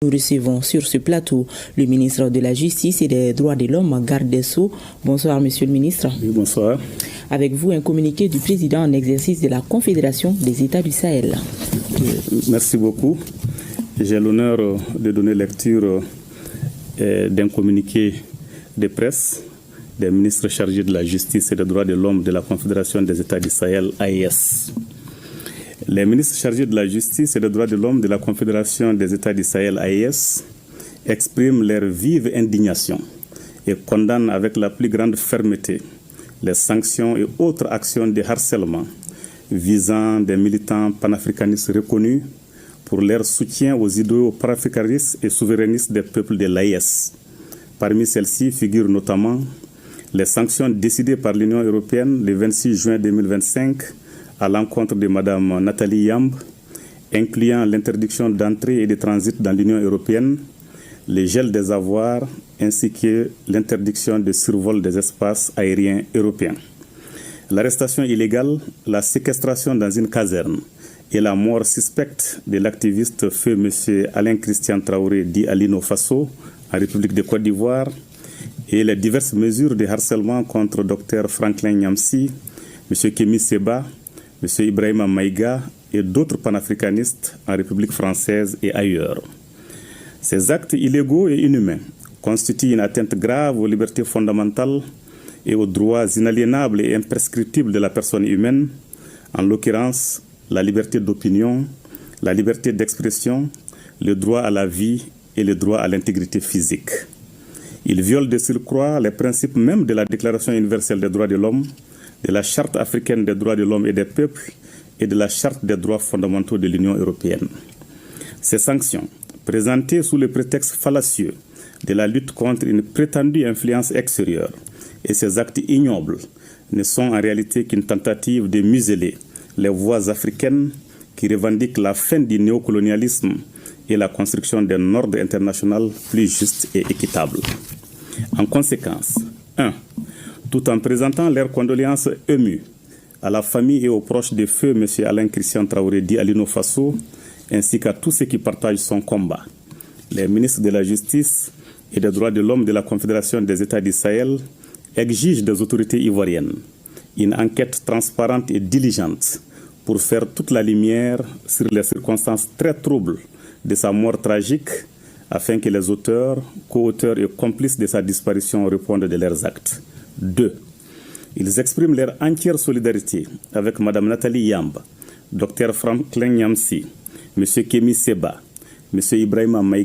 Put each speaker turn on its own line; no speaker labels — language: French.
Nous recevons sur ce plateau le ministre de la Justice et des Droits de l'Homme, Garde des Sceaux. Bonsoir, monsieur le ministre.
Oui, bonsoir.
Avec vous, un communiqué du président en exercice de la Confédération des États du Sahel.
Merci beaucoup. J'ai l'honneur de donner lecture d'un communiqué de presse des ministres chargés de la Justice et des Droits de l'Homme de la Confédération des États du Sahel, AES. Les ministres chargés de la Justice et des Droits de l'Homme de la Confédération des États du Sahel, AES, expriment leur vive indignation et condamnent avec la plus grande fermeté les sanctions et autres actions de harcèlement visant des militants panafricanistes reconnus pour leur soutien aux idéaux panafricanistes et souverainistes des peuples de l'AES. Parmi celles-ci figurent notamment les sanctions décidées par l'Union européenne le 26 juin 2025 à l'encontre de Mme Nathalie Yamb, incluant l'interdiction d'entrée et de transit dans l'Union européenne, le gel des avoirs ainsi que l'interdiction de survol des espaces aériens européens. L'arrestation illégale, la séquestration dans une caserne et la mort suspecte de l'activiste feu M. Alain Christian Traoré dit Alino Faso en République de Côte d'Ivoire et les diverses mesures de harcèlement contre Dr Franklin Nyamsi, M. Kémy Séba, M. Ibrahima Maïga et d'autres panafricanistes en République française et ailleurs. Ces actes illégaux et inhumains constituent une atteinte grave aux libertés fondamentales et aux droits inaliénables et imprescriptibles de la personne humaine, en l'occurrence la liberté d'opinion, la liberté d'expression, le droit à la vie et le droit à l'intégrité physique. Ils violent de surcroît les principes même de la Déclaration universelle des droits de l'homme, de la Charte africaine des droits de l'homme et des peuples et de la Charte des droits fondamentaux de l'Union européenne. Ces sanctions, présentées sous le prétexte fallacieux de la lutte contre une prétendue influence extérieure, et ces actes ignobles ne sont en réalité qu'une tentative de museler les voix africaines qui revendiquent la fin du néocolonialisme et la construction d'un ordre international plus juste et équitable. En conséquence, 1. Tout en présentant leurs condoléances émues à la famille et aux proches de feu M. Alain Christian Traoré dit Alino Faso, ainsi qu'à tous ceux qui partagent son combat. Les ministres de la Justice et des Droits de l'Homme de la Confédération des États du Sahel exigent des autorités ivoiriennes une enquête transparente et diligente pour faire toute la lumière sur les circonstances très troubles de sa mort tragique afin que les auteurs, co-auteurs et complices de sa disparition répondent de leurs actes. 2. Ils expriment leur entière solidarité avec Mme Nathalie Yamb, Dr Franklin Nyamsi, M. Kémy Séba, M. Ibrahima Maïga,